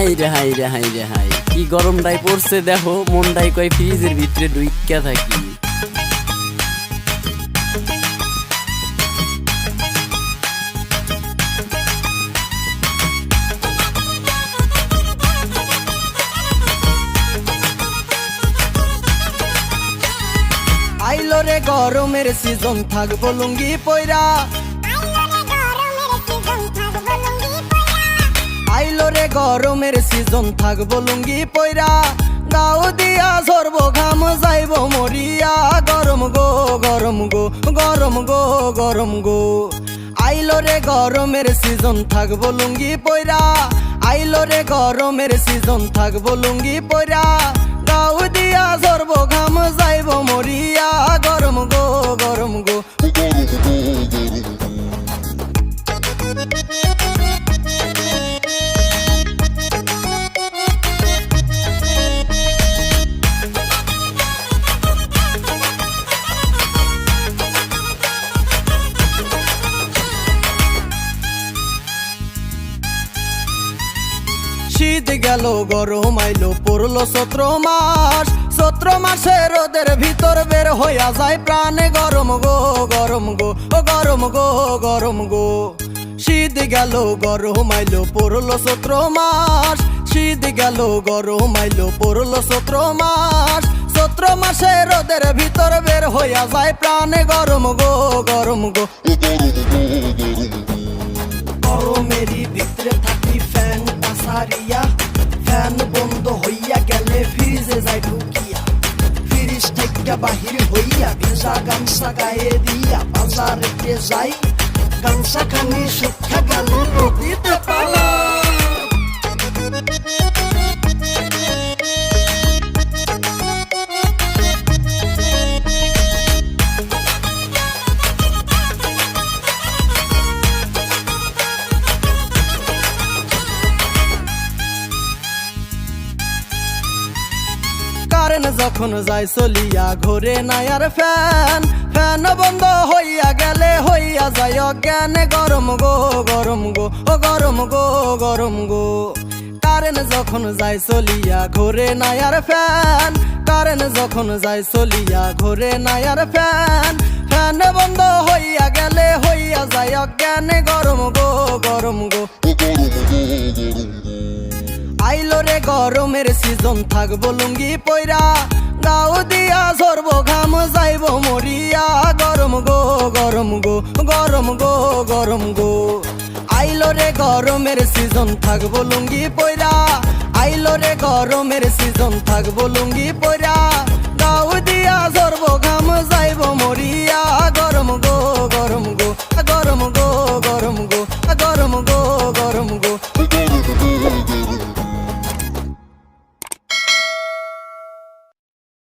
High রে high রে high রে হাই, কি গরমটাই পড়ছে দেখো, মনটাই কয় ফ্রিজের ভিতরে ঢুইক্কা থাকি। আইলো রে গরমের সিজন থাকবো লুঙ্গি পয়রা, আইলো রে গরমের সিজন থাকবো লুঙ্গি পয়রা, গাও দিয়া ঝরবো ঘাম যাইবো মরিয়া, গরম গো গরম গো গরম গো গরম গো। আইলো রে গরমের সিজন থাকবো লুঙ্গি পয়রা, আইলো রে গরমের সিজন থাকবো লুঙ্গি পয়রা, গাও দিয়া ঝরবো ঘাম যাইবো মরিয়া, গরম গো গরম গো। শীত গেল গরম আইলো পড়লো চৈত্র মাস, চৈত্র মাসে রোদের ভিতর বের হইয়া যায় প্রাণে, গরম গো গরম গো ও গরম গো গরম গো। শীত গেল গরম আইলো পড়লো চৈত্র মাস, শীত গেল গরম আইলো পড়লো চৈত্র মাস, চৈত্র মাসে রোদের ভিতর বের হইয়া যায় প্রাণে, গরম গো গরম গো। গরমেরই ভিতরে থাকি ফ্যানটা সারিয়া, ফ্যান বন্ধ হইয়া গেলে ফ্রিজে যাই ঢুকিয়া, ফ্রিজ থেকে বাহির হইয়া ভেজা গামছা গায়ে দিয়া বাজারেতে যাই, গামছা খানি শুকা গেল নদীতে পালা। কারেন্ট যখন যায় চলিয়া ঘরে নাই আর ফ্যান, ফ্যান বন্ধ হইয়া গেলে হইয়া যায় অজ্ঞান, গরম গো গরম গো ও গরম গো গরম গো। কারেন্ট যখন যায় চলিয়া ঘরে নাই আর ফ্যান, কারেন্ট যখন যায় চলিয়া ঘরে নাই আর ফ্যান, ফ্যান বন্ধ হইয়া গেলে হইয়া যায় অজ্ঞান, গরম গো গরম গো। আইলো রে গরমের সিজন থাকবো লুঙ্গি পয়রা, গাও দিয়া ঝরবো ঘাম যাইবো মরিয়া, গরম গো গরম গো গরম গো গরম গো। আইলো রে গরমের সিজন থাকবো লুঙ্গি পয়রা, আইলো রে গরমের সিজন থাকবো লুঙ্গি পয়রা, গাও দিয়া ঝরবো ঘাম যাইবো মরিয়া।